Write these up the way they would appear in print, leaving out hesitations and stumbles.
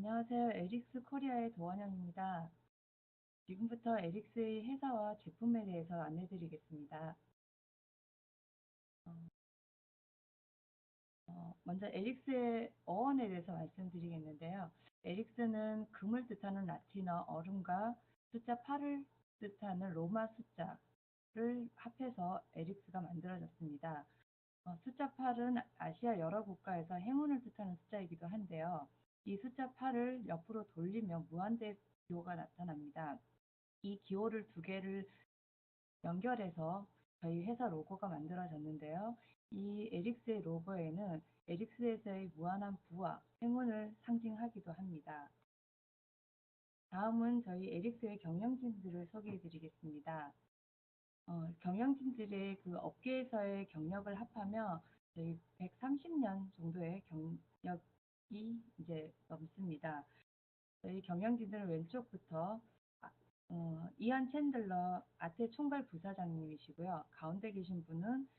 안녕하세요. 에릭스 코리아의 도원영입니다. 지금부터 에릭스의 회사와 제품에 대해서 안내드리겠습니다. 먼저 에릭스의 어원에 대해서 말씀드리겠는데요. 에릭스는 금을 뜻하는 라틴어 얼음과 숫자 8을 뜻하는 로마 숫자를 합해서 에릭스가 만들어졌습니다. 숫자 8은 아시아 여러 국가에서 행운을 뜻하는 숫자이기도 한데요. 이 숫자 8을 옆으로 돌리면 무한대 기호가 나타납니다. 이 기호를 두 개를 연결해서 저희 회사 로고가 만들어졌는데요. 이 에릭스의 로고에는 에릭스에서의 무한한 부와 행운을 상징하기도 합니다. 다음은 저희 에릭스의 경영진들을 소개해 드리겠습니다. 경영진들의 그 업계에서의 경력을 합하며 저희 130년 정도의 경력이 이제 넘습니다. 저희 경영진들은 왼쪽부터 이안 챈들러 아테 총괄 부사장님이시고요. 가운데 계신 분은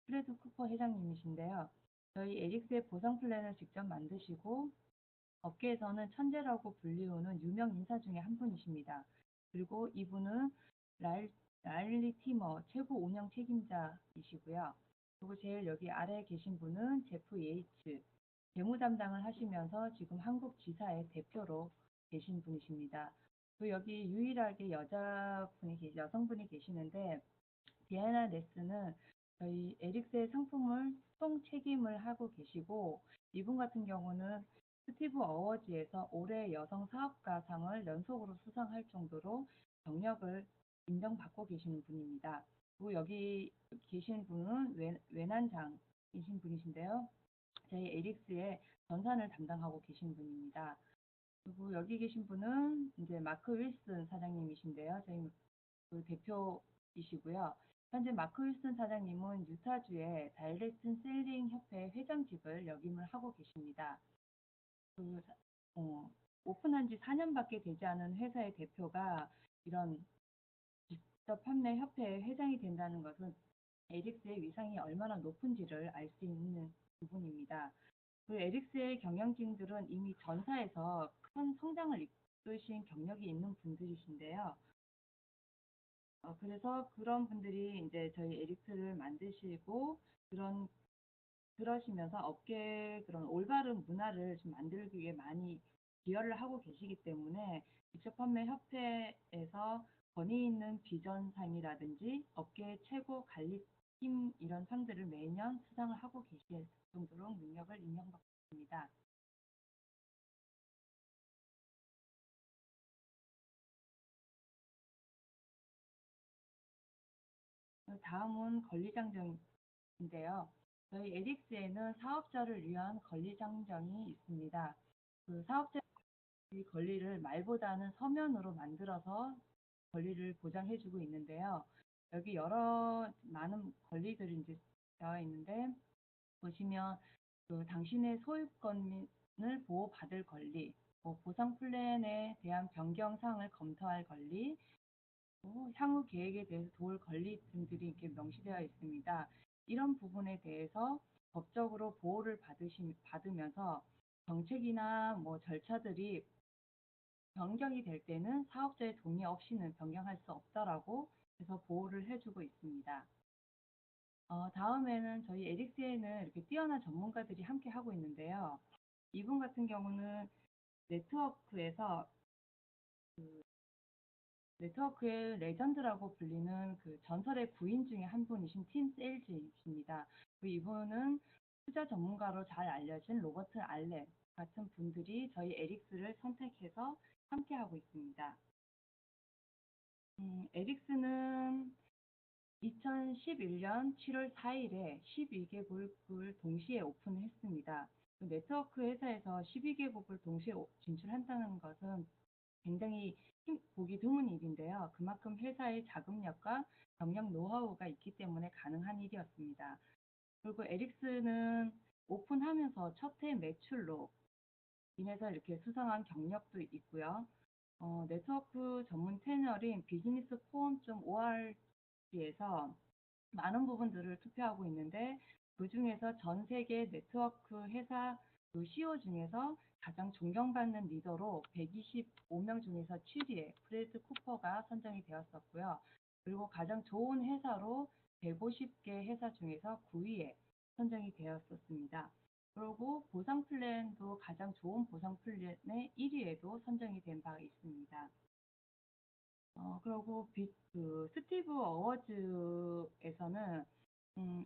프레드 쿠퍼 회장님이신데요. 저희 에릭스의 보상 플랜을 직접 만드시고 업계에서는 천재라고 불리우는 유명 인사 중에 한 분이십니다. 그리고 이분은 라일리 티머 최고 운영 책임자이시고요. 그리고 제일 여기 아래에 계신 분은 제프 예이츠 재무 담당을 하시면서 지금 한국 지사의 대표로 계신 분이십니다. 또 여기 유일하게 여성분이 계시는데 디애나 네스는 저희 에릭스의 상품을 총책임을 하고 계시고 이분 같은 경우는 스티브 어워즈에서 올해 여성 사업가상을 연속으로 수상할 정도로 경력을 인정받고 계시는 분입니다. 그리고 여기 계신 분은 외난장이신 분이신데요. 저희 에릭스의 전산을 담당하고 계신 분입니다. 그리고 여기 계신 분은 이제 마크 윌슨 사장님이신데요. 저희 그 대표이시고요. 현재 마크 윌슨 사장님은 유타주의 다이렉트 셀링 협회 회장직을 역임을 하고 계십니다. 그 오픈한 지 4년밖에 되지 않은 회사의 대표가 이런 직접 판매 협회의 회장이 된다는 것은 에릭스의 위상이 얼마나 높은지를 알 수 있는 부분입니다. 그 에릭스의 경영진들은 이미 전사에서 큰 성장을 이끄신 경력이 있는 분들이신데요. 그래서 그런 분들이 이제 저희 에릭스를 만드시고 그러시면서 업계의 그런 올바른 문화를 좀 만들기 위해 많이 기여를 하고 계시기 때문에 직접 판매 협회에서 권위 있는 비전상이라든지 업계 최고 관리팀 이런 상들을 매년 수상을 하고 계실 정도로 능력을 인정받고 있습니다. 다음은 권리장정인데요. 저희 에릭스에는 사업자를 위한 권리장정이 있습니다. 그 사업자 권리를 말보다는 서면으로 만들어서 권리를 보장해주고 있는데요. 여기 여러 많은 권리들이 이제 나와 있는데 보시면 그 당신의 소유권을 보호받을 권리, 보상 플랜에 대한 변경 사항을 검토할 권리, 향후 계획에 대해서 도울 권리 등들이 이렇게 명시되어 있습니다. 이런 부분에 대해서 법적으로 보호를 받으면서 정책이나 뭐 절차들이 변경이 될 때는 사업자의 동의 없이는 변경할 수 없다라고 해서 보호를 해주고 있습니다. 다음에는 저희 에릭스에는 이렇게 뛰어난 전문가들이 함께 하고 있는데요. 이분 같은 경우는 네트워크에서 네트워크의 레전드라고 불리는 그 전설의 부인 중에 한 분이신 팀 세일즈이십니다. 이분은 투자 전문가로 잘 알려진 로버트 알렌 같은 분들이 저희 에릭스를 선택해서 함께하고 있습니다. 에릭스는 2011년 7월 4일에 12개국을 동시에 오픈했습니다. 네트워크 회사에서 12개국을 동시에 진출한다는 것은 굉장히 보기 드문 일인데요. 그만큼 회사의 자금력과 경영 노하우가 있기 때문에 가능한 일이었습니다. 그리고 에릭스는 오픈하면서 첫 해 매출로 인해서 이렇게 수상한 경력도 있고요. 네트워크 전문 채널인 비즈니스 포럼.org에서 많은 부분들을 투표하고 있는데 그 중에서 전 세계 네트워크 회사 그 CEO 중에서 가장 존경받는 리더로 125명 중에서 7위에 프레드 쿠퍼가 선정이 되었었고요. 그리고 가장 좋은 회사로 150개 회사 중에서 9위에 선정이 되었었습니다. 그리고 보상 플랜도 가장 좋은 보상 플랜의 1위에도 선정이 된 바 있습니다. 그리고 스티브 어워즈에서는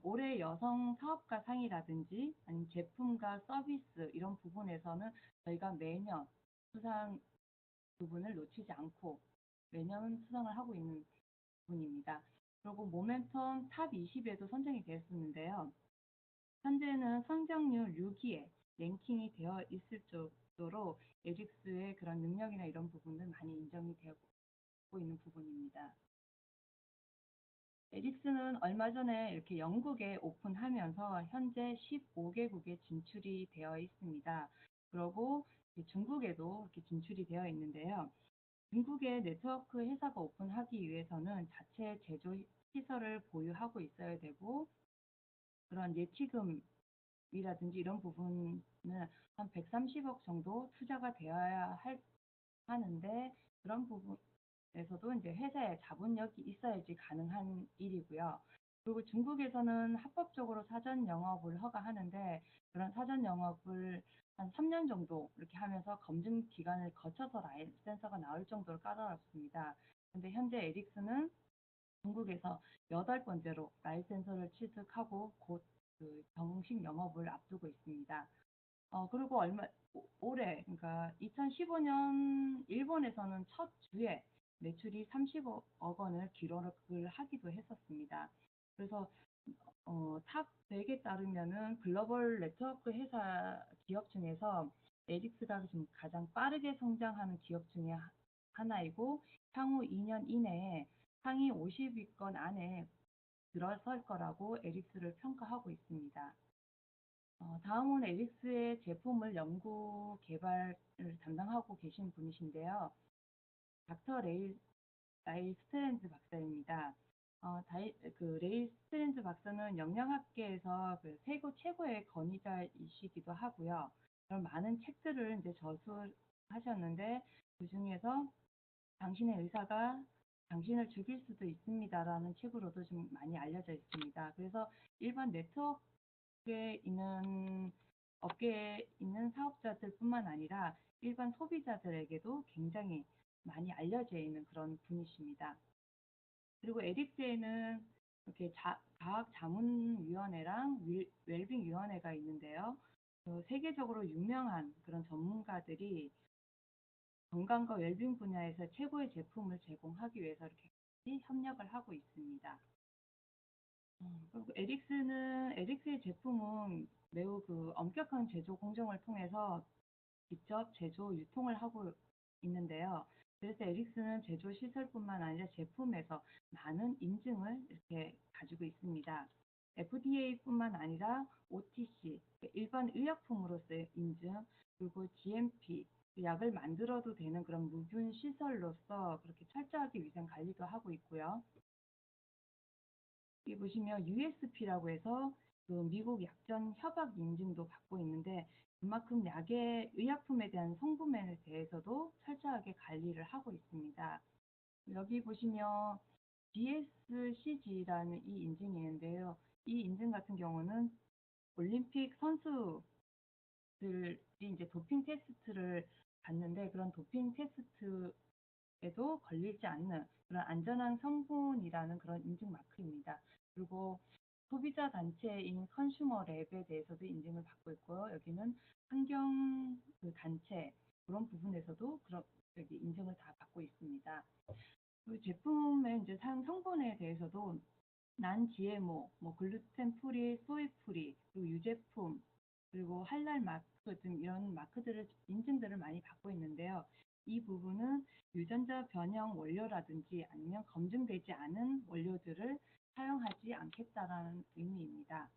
올해 여성 사업가 상이라든지 아니면 제품과 서비스 이런 부분에서는 저희가 매년 수상 부분을 놓치지 않고 매년 수상을 하고 있는 부분입니다. 그리고 모멘텀 탑 20에도 선정이 되었었는데요. 현재는 성장률 6위에 랭킹이 되어 있을 정도로 에릭스의 그런 능력이나 이런 부분은 많이 인정이 되고 있는 부분입니다. 에릭스는 얼마 전에 이렇게 영국에 오픈하면서 현재 15개국에 진출이 되어 있습니다. 그리고 중국에도 이렇게 진출이 되어 있는데요. 중국의 네트워크 회사가 오픈하기 위해서는 자체 제조 시설을 보유하고 있어야 되고 그런 예치금이라든지 이런 부분은 한 130억 정도 투자가 되어야 하는데 그런 부분에서도 이제 회사에 자본력이 있어야지 가능한 일이고요. 그리고 중국에서는 합법적으로 사전 영업을 허가하는데 그런 사전 영업을 한 3년 정도 이렇게 하면서 검증 기간을 거쳐서 라이센서가 나올 정도로 까다롭습니다. 근데 현재 에릭스는 중국에서 8번째로 라이센서를 취득하고 곧 그 정식 영업을 앞두고 있습니다. 그리고 올해, 그러니까 2015년 일본에서는 첫 주에 매출이 30억 원을 기록을 하기도 했었습니다. 그래서 탑 100에 따르면은 글로벌 네트워크 회사 기업 중에서 에릭스가 지금 가장 빠르게 성장하는 기업 중에 하나이고 향후 2년 이내에 상위 50위권 안에 들어설 거라고 에릭스를 평가하고 있습니다. 다음은 에릭스의 제품을 연구 개발을 담당하고 계신 분이신데요. 닥터 라이 스트랜드 박사입니다. 레이 스트랜드 박사는 영양학계에서 그 세계 최고의 권위자이시기도 하고요. 그런 많은 책들을 이제 저술하셨는데 그 중에서 당신의 의사가 당신을 죽일 수도 있습니다라는 책으로도 좀 많이 알려져 있습니다. 그래서 일반 네트워크에 있는 업계에 있는 사업자들뿐만 아니라 일반 소비자들에게도 굉장히 많이 알려져 있는 그런 분이십니다. 그리고 에릭스에는 이렇게 과학자문위원회랑 웰빙위원회가 있는데요. 세계적으로 유명한 그런 전문가들이 건강과 웰빙 분야에서 최고의 제품을 제공하기 위해서 이렇게 같이 협력을 하고 있습니다. 그리고 에릭스의 제품은 매우 그 엄격한 제조 공정을 통해서 직접 제조 유통을 하고 있는데요. 그래서 에릭스는 제조 시설뿐만 아니라 제품에서 많은 인증을 이렇게 가지고 있습니다. FDA뿐만 아니라 OTC, 일반 의약품으로서의 인증, 그리고 GMP, 약을 만들어도 되는 그런 무균 시설로서 그렇게 철저하게 위생 관리도 하고 있고요. 여기 보시면 USP라고 해서 그 미국 약전 협약 인증도 받고 있는데 그만큼 약의 의약품에 대한 성분면에 대해서도 철저하게 관리를 하고 있습니다. 여기 보시면 DSCG라는 이 인증이 있는데요. 이 인증 같은 경우는 올림픽 선수들이 이제 도핑 테스트를 받는데 그런 도핑 테스트에도 걸리지 않는 그런 안전한 성분이라는 그런 인증 마크입니다. 그리고 소비자 단체인 컨슈머 랩에 대해서도 인증을 받고 있고요. 여기는 환경 그 단체 그런 부분에서도 그런 여기 인증을 다 받고 있습니다. 그 제품의 이제 사용 성분에 대해서도 난 GMO, 뭐 글루텐 프리, 소이 프리, 그리고 유제품, 그리고 할랄 마크 등 이런 마크들을 인증들을 많이 받고 있는데요. 이 부분은 유전자 변형 원료라든지 아니면 검증되지 않은 원료들을 사용하지 않겠다라는 의미입니다.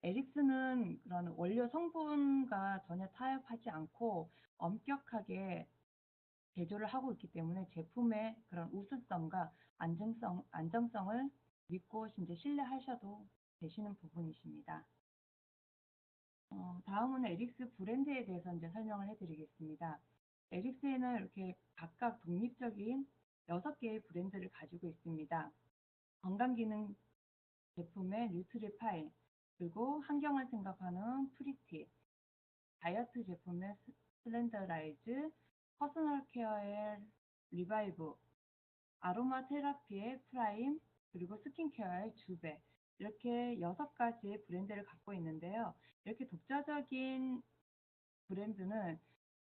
에릭스는 그런 원료 성분과 전혀 타협하지 않고 엄격하게 제조를 하고 있기 때문에 제품의 그런 우수성과 안정성을 믿고 이제 신뢰하셔도 되시는 부분이십니다. 다음은 에릭스 브랜드에 대해서 이제 설명을 해드리겠습니다. 에릭스에는 이렇게 각각 독립적인 6개의 브랜드를 가지고 있습니다. 건강기능 제품의 뉴트리파이, 그리고 환경을 생각하는 프리티, 다이어트 제품의 슬렌더라이즈, 퍼스널 케어의 리바이브, 아로마 테라피의 프라임, 그리고 스킨케어의 주베, 이렇게 6가지의 브랜드를 갖고 있는데요. 이렇게 독자적인 브랜드는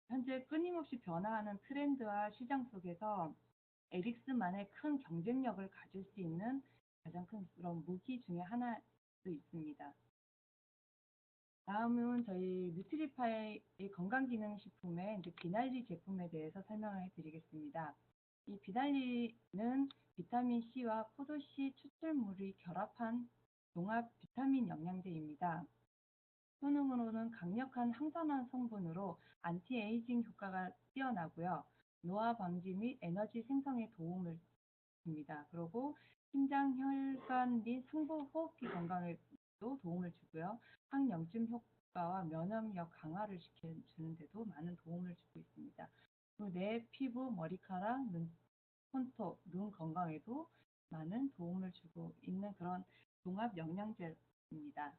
현재 끊임없이 변화하는 트렌드와 시장 속에서 에릭스만의 큰 경쟁력을 가질 수 있는 가장 큰 그런 무기 중에 하나도 있습니다. 다음은 저희 뉴트리파이의 건강기능식품의 이제 비날리 제품에 대해서 설명을 해드리겠습니다. 이 비날리는 비타민 C와 포도 C 추출물이 결합한 종합 비타민 영양제입니다. 효능으로는 강력한 항산화 성분으로 안티에이징 효과가 뛰어나고요. 노화 방지 및 에너지 생성에 도움을 줍니다. 그리고 심장, 혈관 및 상부 호흡기 건강에도 도움을 주고요. 항염증 효과와 면역력 강화를 시켜주는 데도 많은 도움을 주고 있습니다. 그리고 뇌, 피부, 머리카락, 손톱, 눈 건강에도 많은 도움을 주고 있는 그런 종합 영양제입니다.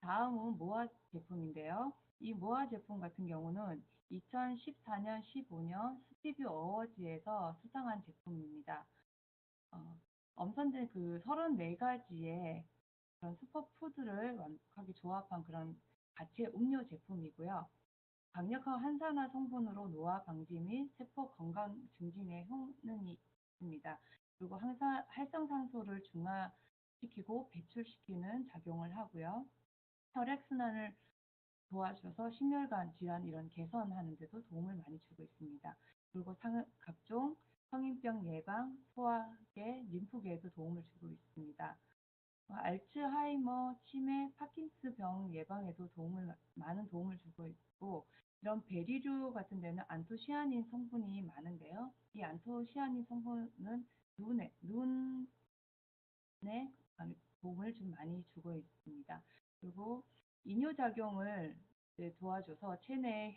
다음은 모아 제품인데요. 이 모아 제품 같은 경우는 2014년, 15년 스티브 어워즈에서 수상한 제품입니다. 엄선된 그 34가지의 그런 슈퍼푸드를 완벽하게 조합한 그런 자체 음료 제품이고요. 강력한 항산화 성분으로 노화 방지 및 세포 건강 증진에 효능이 있습니다. 그리고 활성산소를 중화시키고 배출시키는 작용을 하고요. 혈액순환을 도와줘서 심혈관 질환 이런 개선하는 데도 도움을 많이 주고 있습니다. 그리고 각종 성인병 예방, 소화계, 림프계에도 도움을 주고 있습니다. 알츠하이머, 치매, 파킨스병 예방에도 많은 도움을 주고 있고, 이런 베리류 같은 데는 안토시아닌 성분이 많은데요. 이 안토시아닌 성분은 눈에 도움을 좀 많이 주고 있습니다. 그리고 이뇨작용을 도와줘서 체내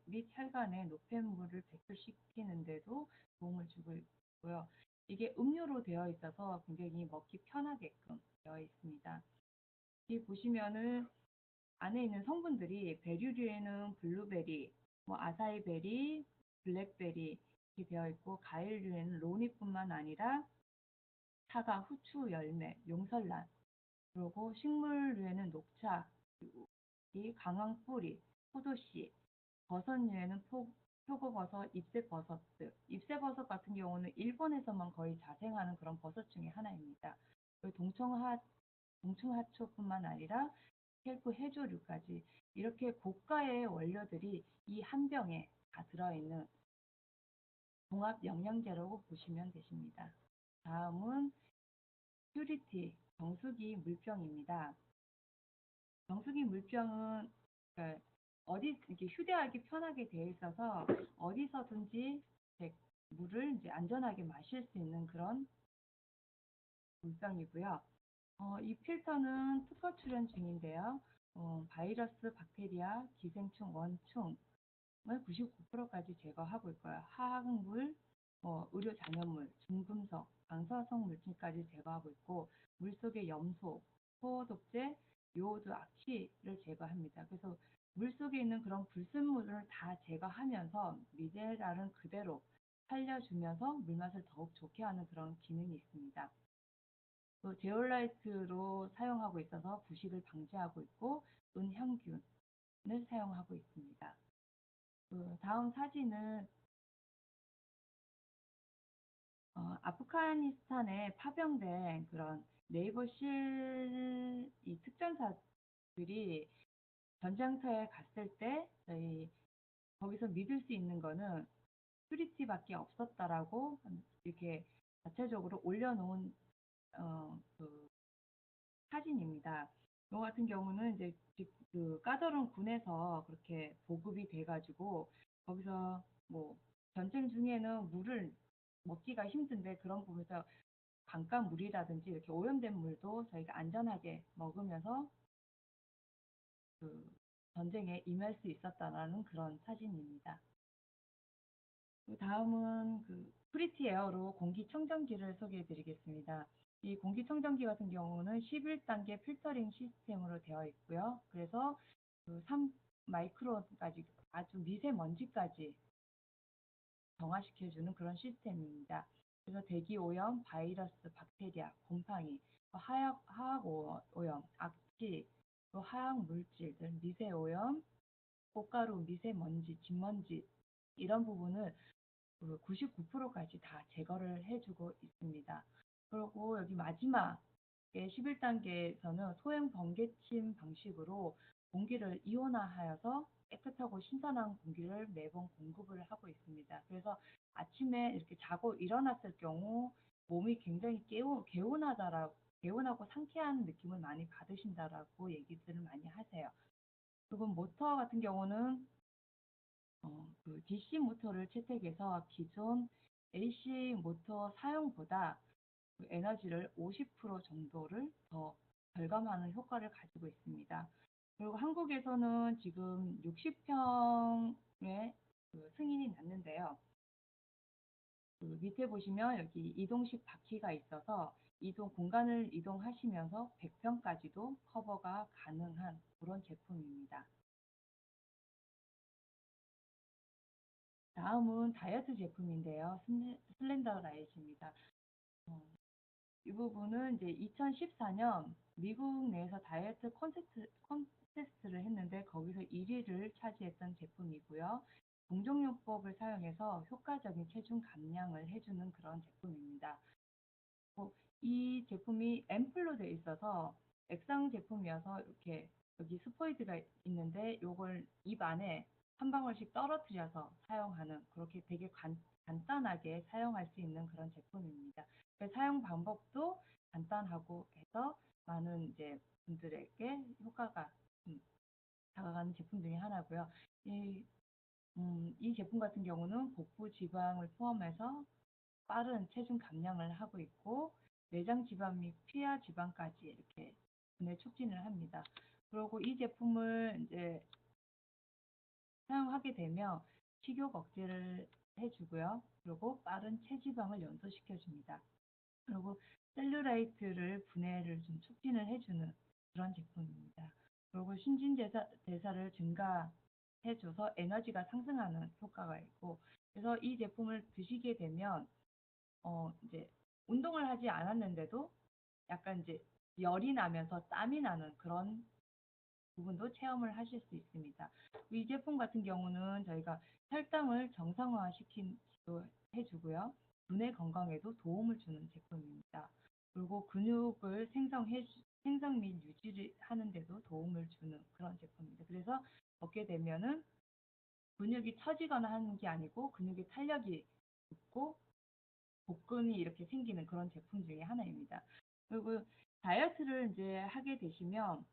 및 혈관에 노폐물을 배출시키는 데도 도움을 주고 있고요. 이게 음료로 되어 있어서 굉장히 먹기 편하게끔 되어 있습니다. 여기 보시면은 안에 있는 성분들이 베리류에는 블루베리, 아사이베리, 블랙베리 이렇게 되어 있고, 과일류에는 로니뿐만 아니라 사과, 후추, 열매, 용설란, 그리고 식물류에는 녹차, 이 강황 뿌리, 포도씨, 버섯류에는 표고버섯, 잎새버섯 같은 경우는 일본에서만 거의 자생하는 그런 버섯 중에 하나입니다. 동충하초뿐만 아니라 켈프 해조류까지 이렇게 고가의 원료들이 이 한 병에 다 들어있는 종합 영양제라고 보시면 되십니다. 다음은 퓨리티 정수기 물병입니다. 정수기 물병은 어디 이렇게 휴대하기 편하게 되어 있어서 어디서든지 물을 이제 안전하게 마실 수 있는 그런 물병이고요. 이 필터는 특허 출원 중인데요. 바이러스, 박테리아, 기생충, 원충을 99%까지 제거하고 있고요. 화학물, 의료 잔여물, 중금속, 방사성 물질까지 제거하고 있고, 물속의 염소, 소독제, 요오드, 악취를 제거합니다. 그래서 물속에 있는 그런 불순물을 다 제거하면서 미네랄은 그대로 살려주면서 물맛을 더욱 좋게 하는 그런 기능이 있습니다. 또 제올라이트로 사용하고 있어서 부식을 방지하고 있고, 은향균을 사용하고 있습니다. 다음 사진은 아프가니스탄에 파병된 그런 네이버실 이 특전사들이 전장터에 갔을 때 거기서 믿을 수 있는 거는 퓨리티밖에 없었다라고 이렇게 자체적으로 올려놓은 그 사진입니다. 이 같은 경우는 이제 그 까다로운 군에서 그렇게 보급이 돼가지고 거기서 전쟁 중에는 물을 먹기가 힘든데 그런 부분에서 강가물이라든지 이렇게 오염된 물도 저희가 안전하게 먹으면서 그 전쟁에 임할 수 있었다라는 그런 사진입니다. 그 다음은 그 프리티 에어로 공기청정기를 소개해 드리겠습니다. 이 공기청정기 같은 경우는 11단계 필터링 시스템으로 되어 있고요. 그래서 그 3마이크론까지 아주 미세먼지까지 정화시켜주는 그런 시스템입니다. 그래서 대기 오염, 바이러스, 박테리아, 곰팡이, 화학 오염, 악취, 또 화학 물질들, 미세 오염, 꽃가루, 미세먼지, 진먼지 이런 부분을 99%까지 다 제거를 해주고 있습니다. 그리고 여기 마지막에 11단계에서는 소형 번개침 방식으로 공기를 이온화하여서 깨끗하고 신선한 공기를 매번 공급을 하고 있습니다. 그래서 아침에 이렇게 자고 일어났을 경우 몸이 굉장히 개운하고 상쾌한 느낌을 많이 받으신다라고 얘기들을 많이 하세요. 그리고 모터 같은 경우는 그 DC 모터를 채택해서 기존 AC 모터 사용보다 그 에너지를 50% 정도를 더 절감하는 효과를 가지고 있습니다. 그리고 한국에서는 지금 60평의 그 승인이 났는데요. 그 밑에 보시면 여기 이동식 바퀴가 있어서 공간을 이동하시면서 100평까지도 커버가 가능한 그런 제품입니다. 다음은 다이어트 제품인데요. 슬렌더 라이트입니다. 어, 이 부분은 이제 2014년 미국 내에서 다이어트 콘테스트를 했는데 거기서 1위를 차지했던 제품이고요. 동종요법을 사용해서 효과적인 체중 감량을 해주는 그런 제품입니다. 이 제품이 앰플로 되어 있어서 액상 제품이어서 이렇게 여기 스포이드가 있는데 요걸 입 안에 한 방울씩 떨어뜨려서 사용하는 그렇게 되게 간단하게 사용할 수 있는 그런 제품입니다. 사용 방법도 간단하고 해서 많은 이제 분들에게 효과가 다가가는 제품 중에 하나고요. 이 제품 같은 경우는 복부 지방을 포함해서 빠른 체중 감량을 하고 있고 내장 지방 및 피하 지방까지 이렇게 분해 촉진을 합니다. 그리고 이 제품을 이제 사용하게 되면 식욕 억제를 해주고요. 그리고 빠른 체지방을 연소시켜 줍니다. 그리고 셀룰라이트를 분해를 좀 촉진을 해주는 그런 제품입니다. 그리고 신진대사를 증가해줘서 에너지가 상승하는 효과가 있고 그래서 이 제품을 드시게 되면 이제 운동을 하지 않았는데도 약간 이제 열이 나면서 땀이 나는 그런 부분도 체험을 하실 수 있습니다. 이 제품 같은 경우는 저희가 혈당을 정상화시키기도 해주고요. 두뇌 건강에도 도움을 주는 제품입니다. 그리고 근육을 생성 및 유지를 하는데도 도움을 주는 그런 제품입니다. 그래서 먹게 되면은 근육이 처지거나 하는 게 아니고 근육의 탄력이 붙고 복근이 이렇게 생기는 그런 제품 중에 하나입니다. 그리고 다이어트를 이제 하게 되시면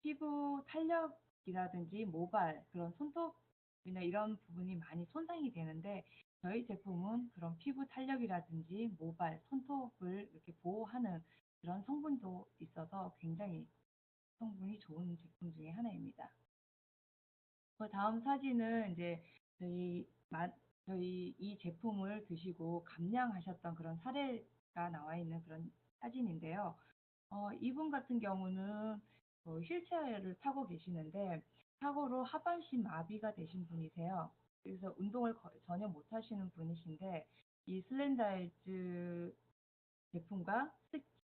피부 탄력이라든지 모발, 그런 손톱이나 이런 부분이 많이 손상이 되는데 저희 제품은 그런 피부 탄력이라든지 모발, 손톱을 이렇게 보호하는 그런 성분도 있어서 굉장히 성분이 좋은 제품 중에 하나입니다. 그 다음 사진은 이제 저희 저희 이 제품을 드시고 감량하셨던 그런 사례가 나와 있는 그런 사진인데요. 이분 같은 경우는 휠체어를 타고 계시는데 사고로 하반신 마비가 되신 분이세요. 그래서 운동을 전혀 못 하시는 분이신데 이 슬렌다이즈 제품과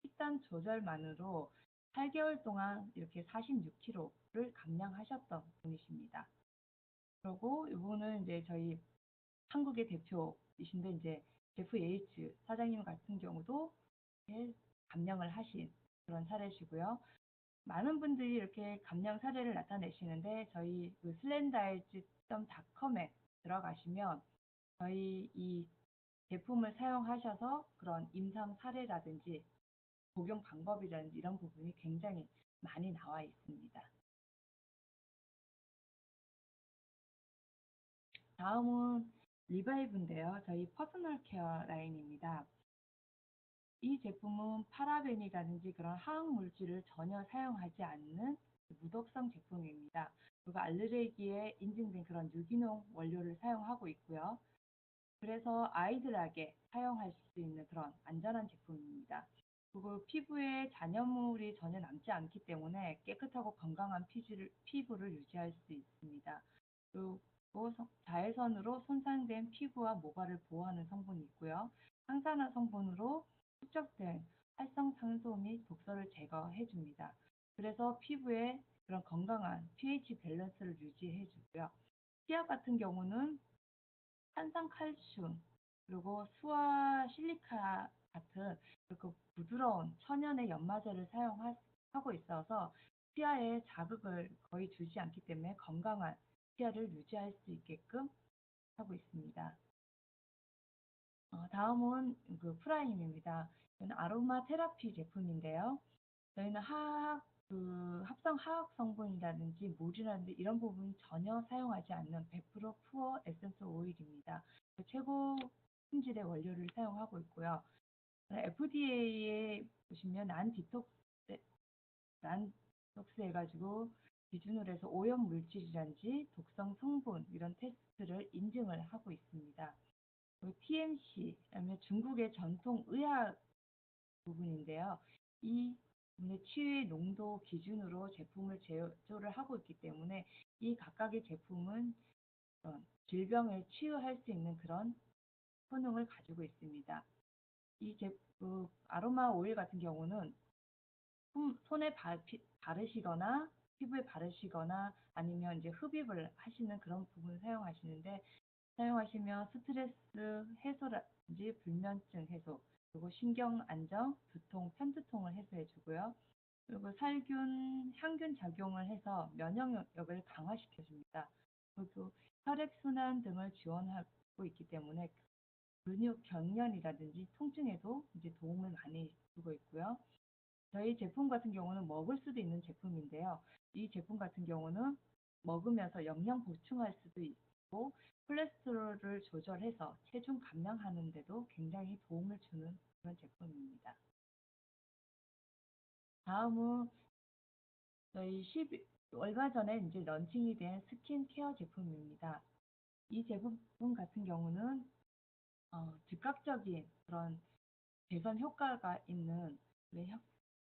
식단 조절만으로 8개월 동안 이렇게 46kg를 감량하셨던 분이십니다. 그리고 이분은 이제 저희 한국의 대표이신데 이제 제프 예이츠 사장님 같은 경우도 감량을 하신 그런 사례시고요. 많은 분들이 이렇게 감량 사례를 나타내시는데 저희 그 슬렌다이즈.com에 들어가시면 저희 이 제품을 사용하셔서 그런 임상 사례라든지 복용 방법이라든지 이런 부분이 굉장히 많이 나와 있습니다. 다음은 리바이브인데요. 저희 퍼스널 케어 라인입니다. 이 제품은 파라벤이라든지 그런 화학 물질을 전혀 사용하지 않는 무독성 제품입니다. 그리고 알레르기에 인증된 그런 유기농 원료를 사용하고 있고요. 그래서 아이들에게 사용할 수 있는 그런 안전한 제품입니다. 그리고 피부에 잔여물이 전혀 남지 않기 때문에 깨끗하고 건강한 피부를 유지할 수 있습니다. 그리고 자외선으로 손상된 피부와 모발을 보호하는 성분이 있고요. 항산화 성분으로 축적된 활성산소 및 독소를 제거해 줍니다. 그래서 피부에 그런 건강한 pH 밸런스를 유지해 주고요. 치아 같은 경우는 탄산칼슘, 그리고 수화 실리카 같은 그 부드러운 천연의 연마제를 사용하고 있어서 치아에 자극을 거의 주지 않기 때문에 건강한 치아를 유지할 수 있게끔 하고 있습니다. 다음은 그 프라임입니다. 이건 아로마 테라피 제품인데요. 저희는 합성 화학 성분이라든지 물이라든지 이런 부분 전혀 사용하지 않는 100% 푸어 에센스 오일입니다. 최고 품질의 원료를 사용하고 있고요. FDA에 보시면 난디톡스 해가지고 기준으로 해서 오염 물질이란지 독성 성분 이런 테스트를 인증을 하고 있습니다. TMC, 그다음에 중국의 전통 의학 부분인데요. 이 부분의 치유의 농도 기준으로 제품을 제조를 하고 있기 때문에 이 각각의 제품은 질병을 치유할 수 있는 그런 효능을 가지고 있습니다. 이 제품 아로마 오일 같은 경우는 손에 바르시거나 피부에 바르시거나 아니면 이제 흡입을 하시는 그런 부분을 사용하시는데 사용하시면 스트레스 해소라든지 불면증 해소, 그리고 신경 안정, 두통, 편두통을 해소해 주고요. 그리고 향균 작용을 해서 면역력을 강화시켜 줍니다. 그리고 혈액순환 등을 지원하고 있기 때문에 근육 경련이라든지 통증에도 이제 도움을 많이 주고 있고요. 저희 제품 같은 경우는 먹을 수도 있는 제품인데요. 이 제품 같은 경우는 먹으면서 영양 보충할 수도 있고 콜레스테롤을 조절해서 체중 감량하는 데도 굉장히 도움을 주는 그런 제품입니다. 다음은 저희 얼마 전에 이제 런칭이 된 스킨케어 제품입니다. 이 제품 같은 경우는 즉각적인 그런 개선 효과가 있는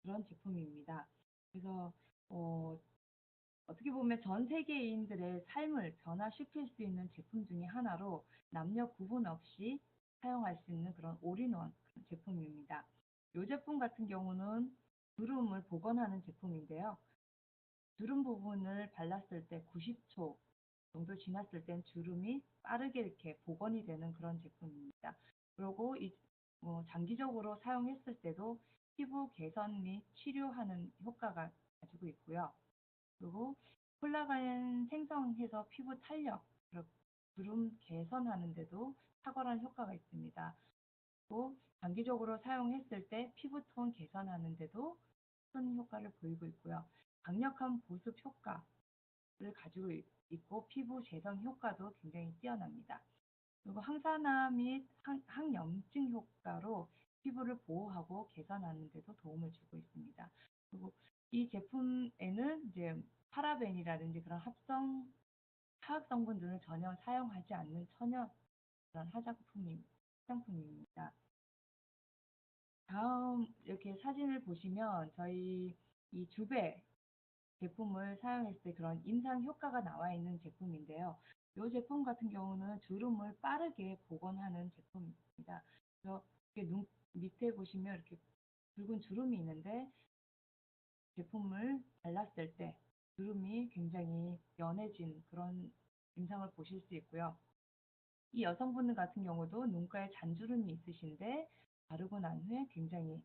그런 제품입니다. 그래서 어, 어떻게 보면 전 세계인들의 삶을 변화시킬 수 있는 제품 중에 하나로 남녀 구분 없이 사용할 수 있는 그런 올인원 제품입니다. 이 제품 같은 경우는 주름을 복원하는 제품인데요. 주름 부분을 발랐을 때 90초 정도 지났을 땐 주름이 빠르게 이렇게 복원이 되는 그런 제품입니다. 그리고 장기적으로 사용했을 때도 피부 개선 및 치료하는 효과가 가지고 있고요. 그리고 콜라겐 생성해서 피부 탄력, 그리고 주름 개선하는 데도 탁월한 효과가 있습니다. 또 장기적으로 사용했을 때 피부톤 개선하는 데도 큰 효과를 보이고 있고요. 강력한 보습 효과를 가지고 있고 피부 재생 효과도 굉장히 뛰어납니다. 그리고 항산화 및 항염증 효과로 피부를 보호하고 개선하는 데도 도움을 주고 있습니다. 그리고 이 제품에는 이제 파라벤이라든지 그런 화학 성분들을 전혀 사용하지 않는 천연 그런 화장품입니다. 다음 이렇게 사진을 보시면 저희 이 주베 제품을 사용했을 때 그런 임상 효과가 나와 있는 제품인데요. 이 제품 같은 경우는 주름을 빠르게 복원하는 제품입니다. 그래서 눈 밑에 보시면 이렇게 붉은 주름이 있는데 제품을 발랐을 때 주름이 굉장히 연해진 그런 임상을 보실 수 있고요. 이 여성분들 같은 경우도 눈가에 잔주름이 있으신데 바르고 난 후에 굉장히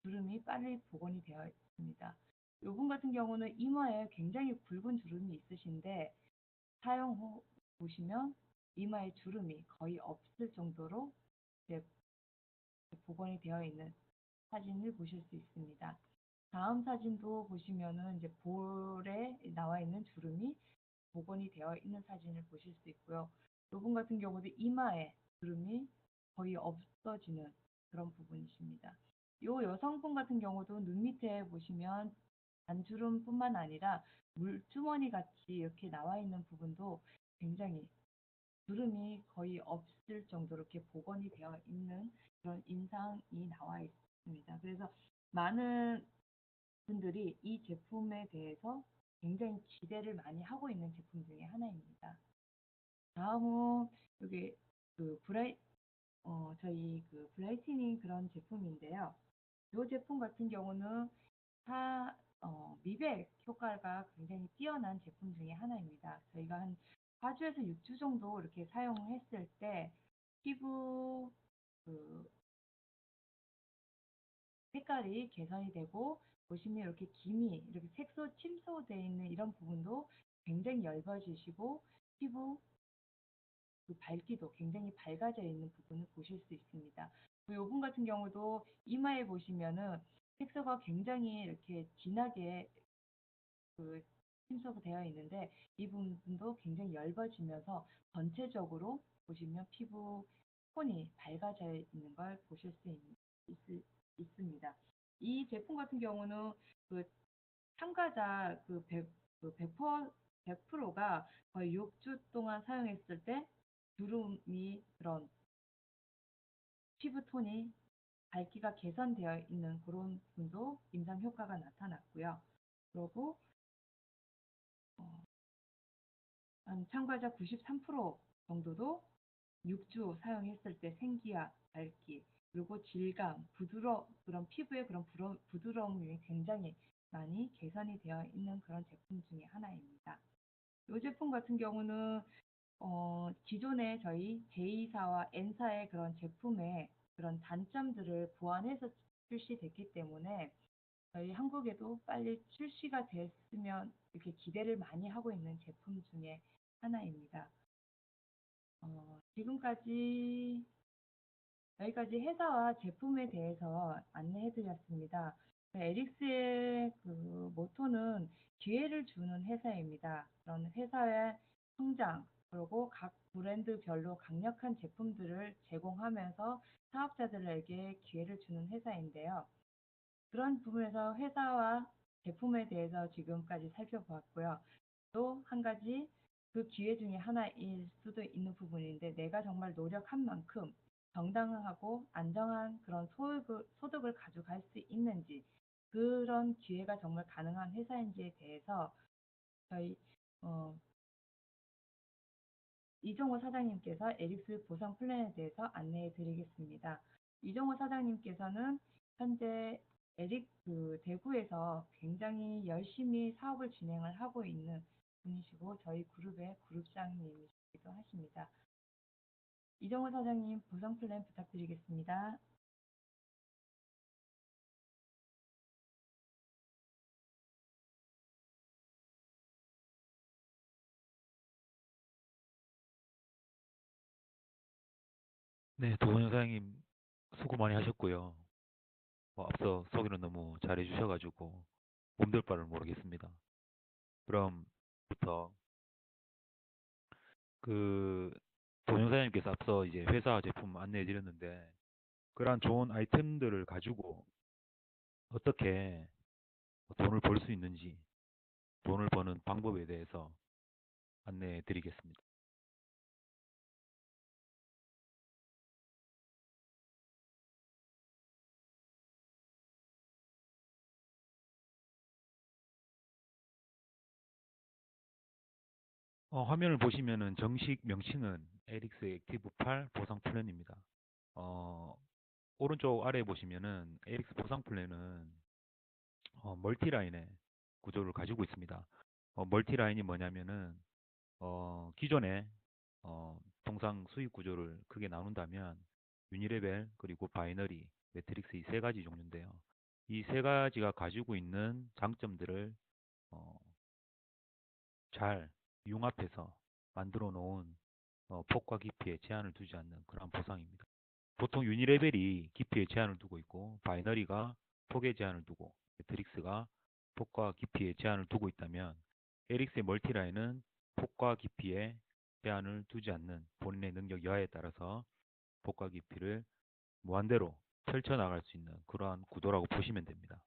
주름이 빨리 복원이 되어 있습니다. 요분 같은 경우는 이마에 굉장히 굵은 주름이 있으신데 사용 후 보시면 이마에 주름이 거의 없을 정도로 이제 복원이 되어 있는 사진을 보실 수 있습니다. 다음 사진도 보시면은 이제 볼에 나와 있는 주름이 복원이 되어 있는 사진을 보실 수 있고요. 이분 같은 경우도 이마에 주름이 거의 없어지는 그런 부분이십니다. 이 여성분 같은 경우도 눈 밑에 보시면 반주름뿐만 아니라 물주머니 같이 이렇게 나와 있는 부분도 굉장히 주름이 거의 없을 정도로 이렇게 복원이 되어 있는 그런 인상이 나와 있습니다. 그래서 많은 분들이 이 제품에 대해서 굉장히 기대를 많이 하고 있는 제품 중에 하나입니다. 다음은 여기 그 저희 그 브라이트닝 그런 제품인데요. 이 제품 같은 경우는 미백 효과가 굉장히 뛰어난 제품 중에 하나입니다. 저희가 한 4주에서 6주 정도 이렇게 사용했을 때 피부 그 색깔이 개선이 되고 보시면 이렇게 김이 이렇게 색소 침소되어 있는 이런 부분도 굉장히 엷어지시고 피부 그 밝기도 굉장히 밝아져 있는 부분을 보실 수 있습니다. 이 부분 같은 경우도 이마에 보시면은 색소가 굉장히 이렇게 진하게 그 침소가 되어 있는데 이 부분도 굉장히 엷어지면서 전체적으로 보시면 피부 톤이 밝아져 있는 걸 보실 수 있습니다. 이 제품 같은 경우는 그 참가자 그 100%가 거의 6주 동안 사용했을 때 주름이 그런 피부 톤이 밝기가 개선되어 있는 그런 분도 임상 효과가 나타났고요. 그리고 참가자 93% 정도도 6주 사용했을 때 생기와 밝기 그리고 질감, 그런 피부의 그런 부드러움이 굉장히 많이 개선이 되어 있는 그런 제품 중에 하나입니다. 이 제품 같은 경우는 기존에 저희 J사와 N사의 그런 제품의 그런 단점들을 보완해서 출시됐기 때문에 저희 한국에도 빨리 출시가 됐으면 이렇게 기대를 많이 하고 있는 제품 중에 하나입니다. 지금까지 여기까지 회사와 제품에 대해서 안내해 드렸습니다. 에릭스의 그 모토는 기회를 주는 회사입니다. 그런 회사의 성장, 그리고 각 브랜드별로 강력한 제품들을 제공하면서 사업자들에게 기회를 주는 회사인데요. 그런 부분에서 회사와 제품에 대해서 지금까지 살펴보았고요. 또 한 가지 그 기회 중에 하나일 수도 있는 부분인데 내가 정말 노력한 만큼 정당하고 안정한 그런 소득을 가져갈 수 있는지 그런 기회가 정말 가능한 회사인지에 대해서 저희 어, 이종호 사장님께서 에릭스 보상 플랜에 대해서 안내해 드리겠습니다. 이종호 사장님께서는 현재 대구에서 굉장히 열심히 사업을 진행을 하고 있는 분이시고 저희 그룹의 그룹장님이시기도 하십니다. 이종호 사장님 보상 플랜 부탁드리겠습니다. 네, 도원 여사님 수고 많이 하셨고요. 앞서 소개는 너무 잘해 주셔가지고 몸둘 바를 모르겠습니다. 그럼부터 그 도원 여사님께서 앞서 이제 회사 제품 안내해 드렸는데 그러한 좋은 아이템들을 가지고 어떻게 돈을 벌 수 있는지 돈을 버는 방법에 대해서 안내해 드리겠습니다. 화면을 보시면은 정식 명칭은 에릭스 액티브 8 보상 플랜입니다. 어, 오른쪽 아래에 보시면은 에릭스 보상 플랜은 멀티라인의 구조를 가지고 있습니다. 멀티라인이 뭐냐면은 기존의 통상 수익 구조를 크게 나눈다면 유니레벨 그리고 바이너리, 매트릭스 이 세 가지 종류인데요. 이 세 가지가 가지고 있는 장점들을 어, 잘 융합해서 만들어 놓은 폭과 깊이에 제한을 두지 않는 그런 보상입니다. 보통 유니레벨이 깊이에 제한을 두고 있고 바이너리가 폭에 제한을 두고 매트릭스가 폭과 깊이에 제한을 두고 있다면 에릭스의 멀티라인은 폭과 깊이에 제한을 두지 않는 본인의 능력 여하에 따라서 폭과 깊이를 무한대로 펼쳐나갈 수 있는 그러한 구도라고 보시면 됩니다.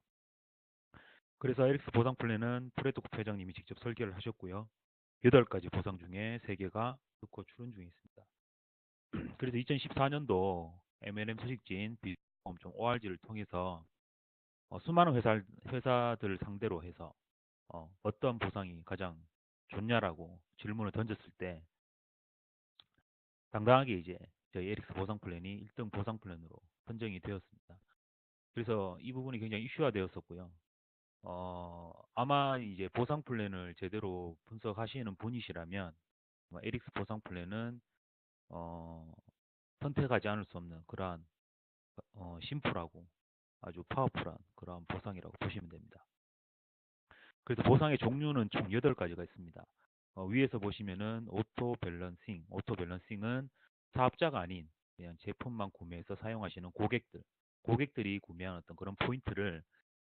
그래서 에릭스 보상 플랜은 프레드코 회장님이 직접 설계를 하셨고요. 8가지 보상 중에 3개가 특허 출원 중에 있습니다. 그래서 2014년도 M&M 소식지인 비즈니스홈 ORG를 통해서 수많은 회사들을 상대로 해서 어떤 보상이 가장 좋냐라고 질문을 던졌을 때 당당하게 이제 저희 에릭스 보상 플랜이 1등 보상 플랜으로 선정이 되었습니다. 그래서 이 부분이 굉장히 이슈화 되었었고요. 아마 이제 보상 플랜을 제대로 분석하시는 분이시라면 아마 에릭스 보상 플랜은 어, 선택하지 않을 수 없는 그러한 심플하고 아주 파워풀한 그러한 보상이라고 보시면 됩니다. 그래서 보상의 종류는 총 8가지가 있습니다. 위에서 보시면은 오토 밸런싱은 사업자가 아닌 그냥 제품만 구매해서 사용하시는 고객들이 구매한 어떤 그런 포인트를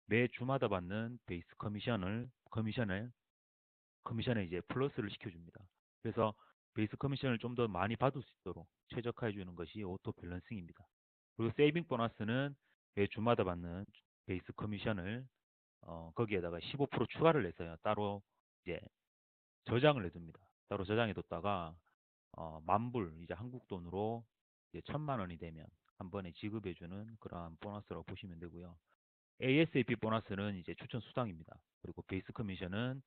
매 주마다 받는 베이스 커미션에 이제 플러스를 시켜줍니다. 그래서 베이스 커미션을 좀 더 많이 받을 수 있도록 최적화해 주는 것이 오토 밸런싱입니다. 그리고 세이빙 보너스는 매 주마다 받는 베이스 커미션을 거기에다가 15% 추가를 해서요. 따로 이제 저장을 해둡니다. 따로 저장해뒀다가 만불 이제 한국 돈으로 이제 1,000만 원이 되면 한 번에 지급해주는 그러한 보너스라고 보시면 되고요. ASAP 보너스는 이제 추천 수당입니다. 그리고 베이스 커미션은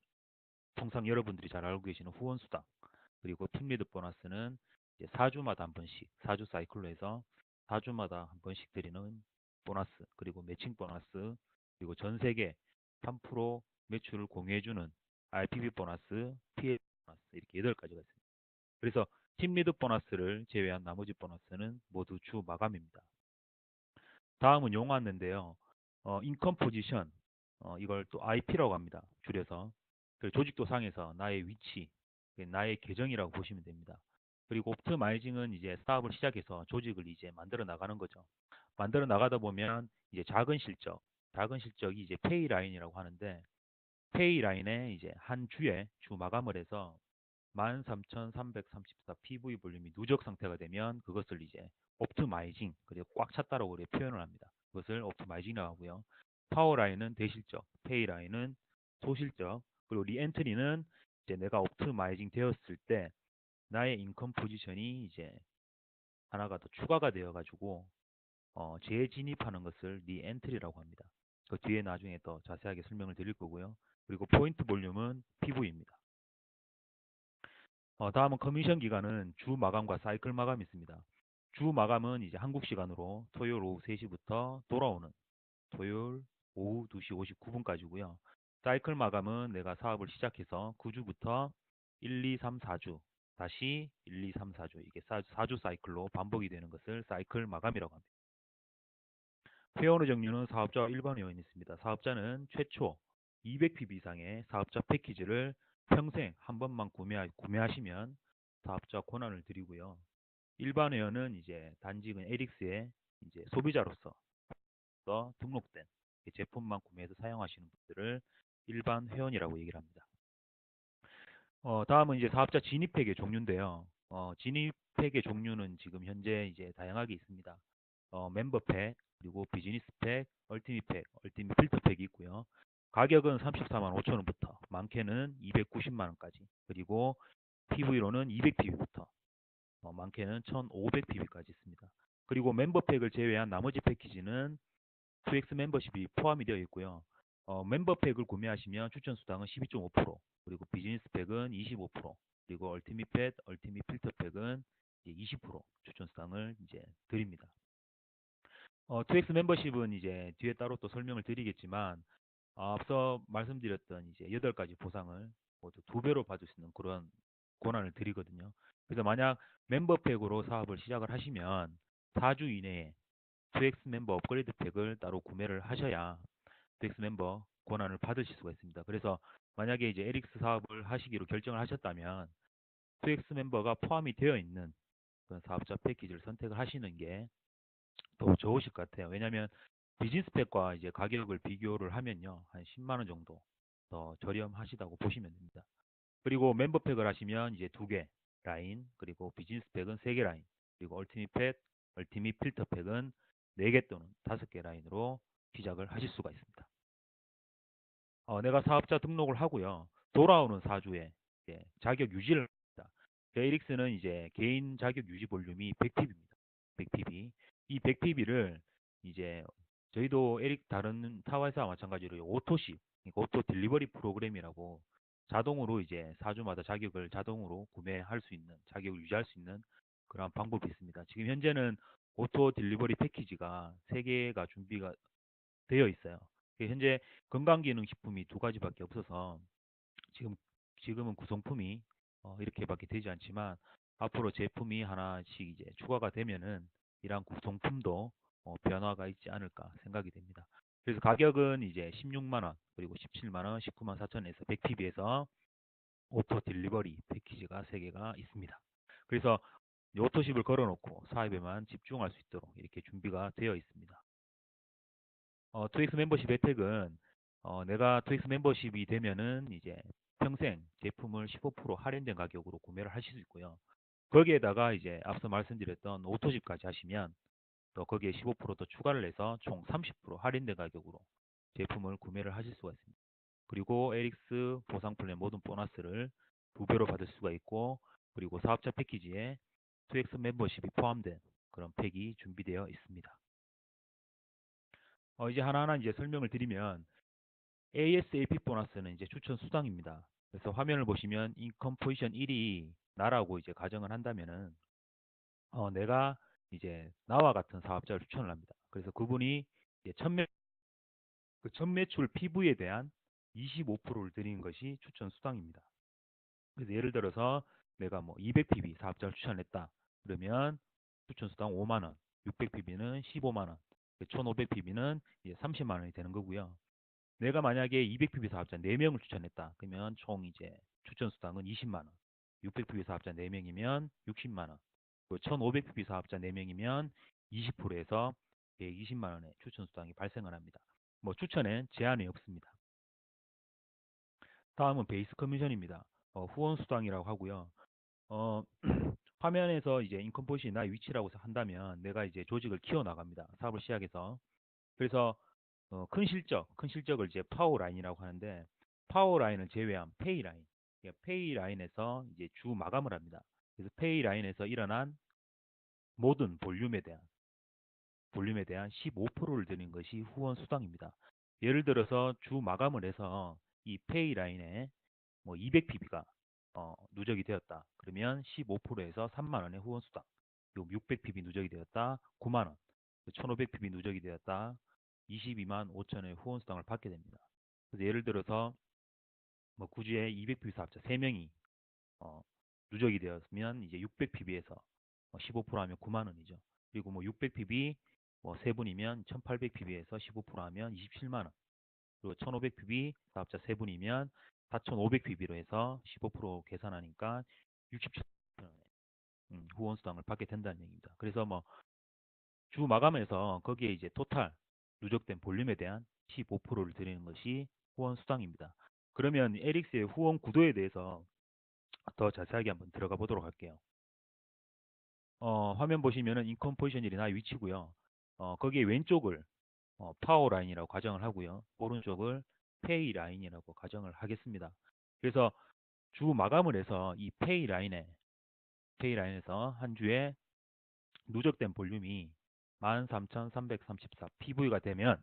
통상 여러분들이 잘 알고 계시는 후원 수당, 그리고 팀리드 보너스는 이제 4주마다 한 번씩 4주 사이클로 해서 4주마다 한 번씩 드리는 보너스, 그리고 매칭 보너스, 그리고 전 세계 3% 매출을 공유해주는 RPB 보너스, PL 보너스 이렇게 8가지가 있습니다. 그래서 팀리드 보너스를 제외한 나머지 보너스는 모두 주 마감입니다. 다음은 용어인데요. 인컴 포지션, 이걸 또 IP라고 합니다. 줄여서. 그 조직도 상에서 나의 위치, 나의 계정이라고 보시면 됩니다. 그리고 옵트마이징은 이제 사업을 시작해서 조직을 이제 만들어 나가는 거죠. 만들어 나가다 보면 이제 작은 실적이 이제 페이 라인이라고 하는데 페이 라인에 이제 한 주에 주 마감을 해서 13,334 PV 볼륨이 누적 상태가 되면 그것을 이제 옵트마이징, 그리고 꽉 찼다라고 우리가 표현을 합니다. 그것을 옵트마이징이라고 하고요. 파워 라인은 대실적, 페이 라인은 소실적, 그리고 리엔트리는 이제 내가 옵트마이징 되었을 때 나의 인컴 포지션이 이제 하나가 더 추가가 되어 가지고 재진입하는 것을 리엔트리라고 합니다. 그 뒤에 나중에 더 자세하게 설명을 드릴 거고요. 그리고 포인트 볼륨은 PV입니다. 다음은 커미션 기간은 주 마감과 사이클 마감이 있습니다. 주 마감은 이제 한국 시간으로 토요일 오후 3시부터 돌아오는 토요일 오후 2시 59분까지고요. 사이클 마감은 내가 사업을 시작해서 9주부터 1, 2, 3, 4주 다시 1, 2, 3, 4주 이게 4주 사이클로 반복이 되는 것을 사이클 마감이라고 합니다. 회원의 종류는 사업자와 일반 회원이 있습니다. 사업자는 최초 200PB 이상의 사업자 패키지를 평생 한 번만 구매하시면 사업자 권한을 드리고요. 일반 회원은 이제 단직은 에릭스의 이제 소비자로서 등록된 제품만 구매해서 사용하시는 분들을 일반 회원이라고 얘기를 합니다. 다음은 이제 사업자 진입팩의 종류인데요. 진입팩의 종류는 지금 현재 이제 다양하게 있습니다. 멤버팩, 그리고 비즈니스팩, 얼티밋팩, 얼티밋 필터팩이 있고요. 가격은 34만 5천 원부터 많게는 290만 원까지, 그리고 PV로는 200PV부터 많게는 1500PV까지 있습니다. 그리고 멤버팩을 제외한 나머지 패키지는 2X 멤버십이 포함이 되어 있고요. 멤버팩을 구매하시면 추천 수당은 12.5%, 그리고 비즈니스 팩은 25%, 그리고 얼티밋 팩, 얼티밋 필터 팩은 20% 추천 수당을 이제 드립니다. 2X 멤버십은 이제 뒤에 따로 또 설명을 드리겠지만 앞서 말씀드렸던 이제 8가지 보상을 모두 2배로 받을 수 있는 그런 권한을 드리거든요. 그래서 만약 멤버팩으로 사업을 시작을 하시면 4주 이내에 2X 멤버 업그레이드 팩을 따로 구매를 하셔야 2X 멤버 권한을 받으실 수가 있습니다. 그래서 만약에 이제 에릭스 사업을 하시기로 결정을 하셨다면 2X 멤버가 포함이 되어 있는 그런 사업자 패키지를 선택을 하시는 게 더 좋으실 것 같아요. 왜냐하면 비즈니스 팩과 이제 가격을 비교를 하면요, 한 10만 원 정도 더 저렴하시다고 보시면 됩니다. 그리고 멤버 팩을 하시면 이제 2개 라인, 그리고 비즈니스 팩은 3개 라인, 그리고 얼티밋 팩, 얼티밋 필터 팩은 4개 또는 5개 라인으로 시작을 하실 수가 있습니다. 내가 사업자 등록을 하고요. 돌아오는 4주에 자격 유지를 합니다. 에릭스는 이제 개인 자격 유지 볼륨이 100pb입니다. 100pb. 이 100pb를 이제 저희도 다른 타와에서와 마찬가지로 오토십, 그러니까 오토 딜리버리 프로그램이라고 자동으로 이제 4주마다 자격을 자동으로 구매할 수 있는, 자격을 유지할 수 있는 그런 방법이 있습니다. 지금 현재는 오토 딜리버리 패키지가 3개가 준비가 되어 있어요. 현재 건강기능식품이 2가지밖에 없어서 지금 지금은 구성품이 이렇게밖에 되지 않지만 앞으로 제품이 하나씩 이제 추가가 되면은 이러한 구성품도 변화가 있지 않을까 생각이 됩니다. 그래서 가격은 이제 16만 원, 그리고 17만 원, 19만 4천에서 100pb에서 오토 딜리버리 패키지가 3개가 있습니다. 그래서 오토십을 걸어놓고 사업에만 집중할 수 있도록 이렇게 준비가 되어 있습니다. 트윅스 멤버십 혜택은 내가 트윅스 멤버십이 되면은 이제 평생 제품을 15% 할인된 가격으로 구매를 하실 수 있고요. 거기에다가 이제 앞서 말씀드렸던 오토십까지 하시면 또 거기에 15%더 추가를 해서 총 30% 할인된 가격으로 제품을 구매를 하실 수가 있습니다. 그리고 에릭스 보상 플랜 모든 보너스를 2배로 받을 수가 있고, 그리고 사업자 패키지에 트윅스 멤버십이 포함된 그런 팩이 준비되어 있습니다. 이제 하나하나 이제 설명을 드리면 ASAP 보너스는 이제 추천 수당입니다. 그래서 화면을 보시면 인컴 포지션 1이 나라고 이제 가정을 한다면은 내가 이제 나와 같은 사업자를 추천을 합니다. 그래서 그분이 이제 첫 매출 PV에 대한 25%를 드리는 것이 추천 수당입니다. 그래서 예를 들어서 내가 뭐 200pb 사업자를 추천했다. 그러면 추천 수당 5만 원, 600pb는 15만 원, 1500pb는 이제 30만 원이 되는 거고요. 내가 만약에 200pb 사업자 4명을 추천했다. 그러면 총 이제 추천 수당은 20만 원. 600pb 사업자 4명이면 60만 원. 1500pb 사업자 4명이면 20%에서 120만 원의 추천 수당이 발생을 합니다. 뭐 추천엔 제한이 없습니다. 다음은 베이스 커미션입니다. 후원 수당이라고 하고요. 어, 화면에서 이제 인컴 포지션이 나의 위치라고 한다면 내가 이제 조직을 키워 나갑니다. 사업을 시작해서. 그래서 큰 실적을 이제 파워 라인이라고 하는데, 파워 라인을 제외한 페이 라인, 페이 라인에서 이제 주 마감을 합니다. 그래서 페이 라인에서 일어난 모든 볼륨에 대한 15%를 드리는 것이 후원 수당입니다. 예를 들어서 주 마감을 해서 이 페이 라인에 뭐 200pb가 누적이 되었다. 그러면 15%에서 3만 원의 후원 수당. 600pb 누적이 되었다. 9만 원. 1500pb 누적이 되었다. 22만 5천의 후원 수당을 받게 됩니다. 그래서 예를 들어서 뭐 구주에 200pb 사업자 3명이 누적이 되었으면 이제 600pb에서 15% 하면 9만 원이죠. 그리고 뭐 600pb 뭐 3분이면 1800pb에서 15% 하면 27만 원. 그리고 1500pb 사업자 3분이면 4500pb로 해서 15% 계산하니까 67만 원의 후원 수당을 받게 된다는 얘기입니다. 그래서 뭐 주 마감에서 거기에 이제 토탈 누적된 볼륨에 대한 15%를 드리는 것이 후원 수당입니다. 그러면 에릭스의 후원 구도에 대해서 더 자세하게 한번 들어가 보도록 할게요. 화면 보시면은 인컴 포지션이나 위치고요. 거기에 왼쪽을 파워 라인이라고 가정을 하고요. 오른쪽을 페이 라인이라고 가정을 하겠습니다. 그래서 주 마감을 해서 이 페이 라인에서 한 주에 누적된 볼륨이 13,334 PV가 되면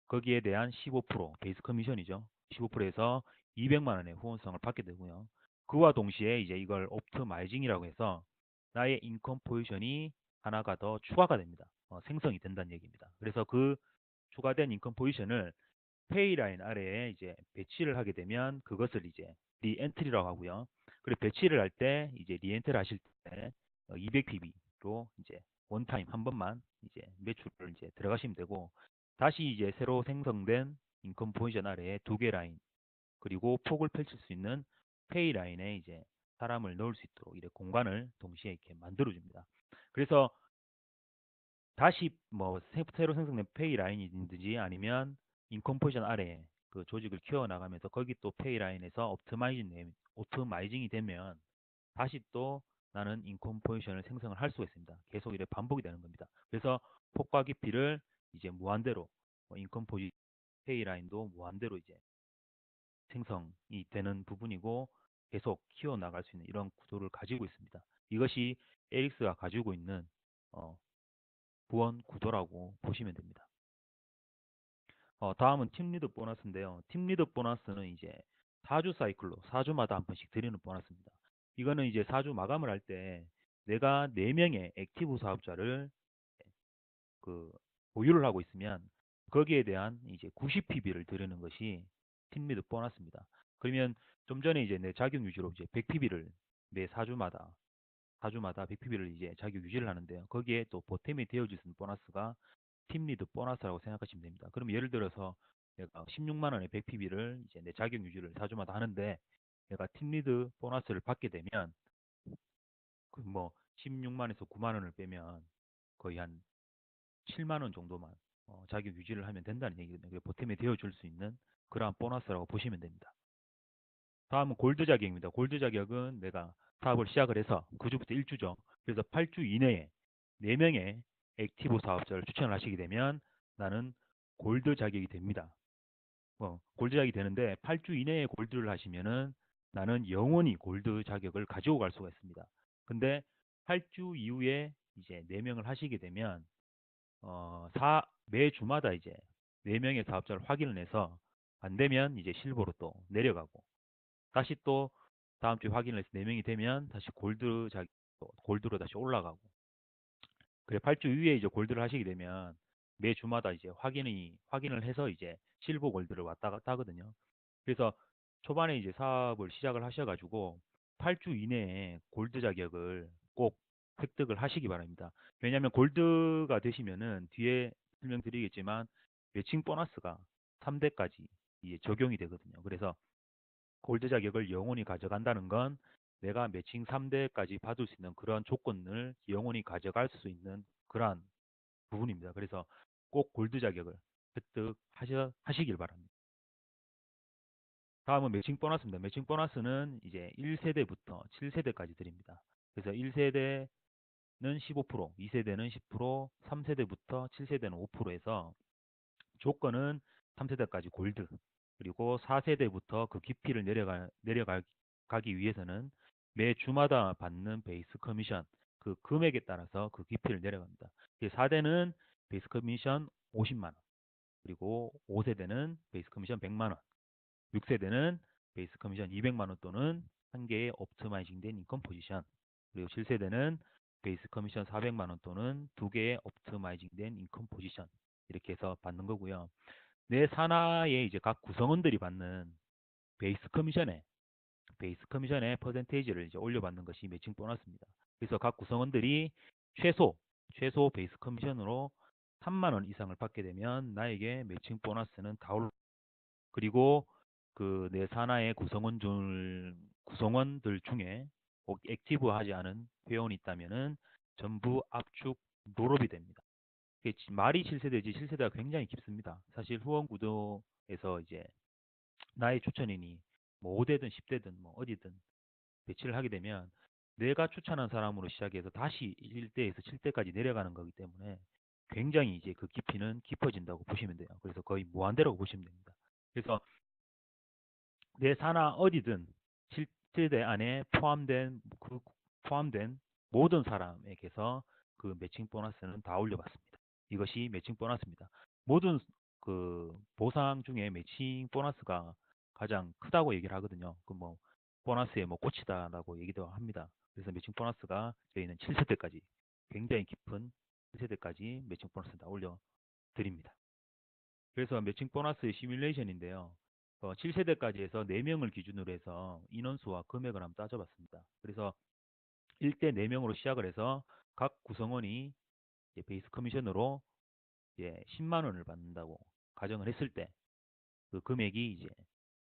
거기에 대한 15% 베이스 커미션이죠. 15%에서 200만 원의 후원성을 받게 되고요. 그와 동시에 이제 이걸 옵트마이징이라고 해서 나의 인컴 포지션이 하나가 더 추가가 됩니다. 생성이 된다는 얘기입니다. 그래서 그 추가된 인컴 포지션을 페이 라인 아래에 이제 배치를 하게 되면 그것을 이제 리엔트리라고 하고요. 그리고 배치를 할 때 이제 리엔트를 하실 때 200pb로 이제 원타임 한 번만 이제 매출을 이제 들어가시면 되고, 다시 이제 새로 생성된 인컴 포지션 아래에 2개 라인, 그리고 폭을 펼칠 수 있는 페이 라인에 이제 사람을 넣을 수 있도록 이렇게 공간을 동시에 이렇게 만들어 줍니다. 그래서 다시 뭐 새로 생성된 페이 라인이든지 아니면 인컴 포지션 아래에 그 조직을 키워 나가면서 거기 또 페이 라인에서 오토마이징이 되면 다시 또 나는 인컴 포지션을 생성을 할 수가 있습니다. 계속 이렇게 반복이 되는 겁니다. 그래서 폭과 깊이를 이제 무한대로 인컴 포지션 페이 라인도 무한대로 이제 생성이 되는 부분이고 계속 키워나갈 수 있는 이런 구도를 가지고 있습니다. 이것이 에릭스가 가지고 있는 후원 구도라고 보시면 됩니다. 다음은 팀 리더 보너스인데요. 팀 리더 보너스는 이제 4주 사이클로 4주마다 한 번씩 드리는 보너스입니다. 이거는 이제 4주 마감을 할 때 내가 4명의 액티브 사업자를 그 보유를 하고 있으면 거기에 대한 이제 90PB를 드리는 것이 팀 리더 보너스입니다. 그러면 좀 전에 이제 내 자격 유지로 이제 100PB를 매 4주마다 100PB를 이제 자격 유지를 하는데요. 거기에 또 보탬이 되어줄 수 있는 보너스가 팀 리드 보너스라고 생각하시면 됩니다. 그럼 예를 들어서 내가 16만 원의 100PB를 이제 내 자격 유지를 4주마다 하는데 내가 팀 리드 보너스를 받게 되면 그 뭐 16만에서 9만 원을 빼면 거의 한 7만 원 정도만 자격 유지를 하면 된다는 얘기거든요. 그게 보탬이 되어줄 수 있는 그러한 보너스라고 보시면 됩니다. 다음은 골드 자격입니다. 골드 자격은 내가 사업을 시작을 해서 9주부터 1주죠. 그래서 8주 이내에 4명의 액티브 사업자를 추천을 하시게 되면 나는 골드 자격이 됩니다. 골드 자격이 되는데 8주 이내에 골드를 하시면은 나는 영원히 골드 자격을 가지고 갈 수가 있습니다. 근데 8주 이후에 이제 4명을 하시게 되면 매주마다 이제 4명의 사업자를 확인을 해서 안 되면 이제 실버로 또 내려가고 다시 또 다음 주에 확인을 해서 4명이 되면 다시 골드로 다시 올라가고 그래 8주 이후에 이제 골드를 하시게 되면 매 주마다 이제 확인을 해서 이제 실버 골드를 왔다 갔다 하거든요. 그래서 초반에 이제 사업을 시작을 하셔가지고 8주 이내에 골드 자격을 꼭 획득을 하시기 바랍니다. 왜냐하면 골드가 되시면은 뒤에 설명드리겠지만 매칭 보너스가 3대까지 이제 적용이 되거든요. 그래서 골드 자격을 영원히 가져간다는 건 내가 매칭 3대까지 받을 수 있는 그런 조건을 영원히 가져갈 수 있는 그러한 부분입니다. 그래서 꼭 골드 자격을 획득하시길 바랍니다. 다음은 매칭 보너스입니다. 매칭 보너스는 이제 1세대부터 7세대까지 드립니다. 그래서 1세대는 15%, 2세대는 10%, 3세대부터 7세대는 5%에서 조건은 3세대까지 골드, 그리고 4세대부터 그 깊이를 내려가기 위해서는 매 주마다 받는 베이스 커미션, 그 금액에 따라서 그 깊이를 내려갑니다. 4대는 베이스 커미션 50만 원, 그리고 5세대는 베이스 커미션 100만 원, 6세대는 베이스 커미션 200만 원 또는 한 개의 옵티마이징 된 인컴 포지션, 그리고 7세대는 베이스 커미션 400만 원 또는 두 개의 옵티마이징 된 인컴 포지션 이렇게 해서 받는 거고요. 내 산하에 이제 각 구성원들이 받는 베이스 커미션의 퍼센테이지를 이제 올려받는 것이 매칭 보너스입니다. 그래서 각 구성원들이 최소 베이스 커미션으로 3만 원 이상을 받게 되면 나에게 매칭 보너스는 다 올라. 그리고 그 내 산하의 구성원들 중에 꼭 액티브하지 않은 회원이 있다면은 전부 압축 노롭이 됩니다. 말이 7세대지 7세대가 굉장히 깊습니다. 사실 후원 구도에서 이제 나의 추천인이 뭐 5대든 10대든 뭐 어디든 배치를 하게 되면 내가 추천한 사람으로 시작해서 다시 1대에서 7대까지 내려가는 거기 때문에 굉장히 이제 그 깊이는 깊어진다고 보시면 돼요. 그래서 거의 무한대라고 보시면 됩니다. 그래서 내 산하 어디든 7세대 안에 포함된 모든 사람에게서 그 매칭 보너스는 다 올려받습니다. 이것이 매칭 보너스입니다. 모든 그 보상 중에 매칭 보너스가 가장 크다고 얘기를 하거든요. 그 뭐 보너스의 뭐 꽃이다라고 얘기도 합니다. 그래서 매칭 보너스가 저희는 7세대까지 굉장히 깊은 7세대까지 매칭 보너스 다 올려 드립니다. 그래서 매칭 보너스의 시뮬레이션인데요. 7세대까지 해서 4명을 기준으로 해서 인원수와 금액을 한번 따져봤습니다. 그래서 1대 4명으로 시작을 해서 각 구성원이 베이스 커미션으로 10만 원을 받는다고 가정을 했을 때 그 금액이 이제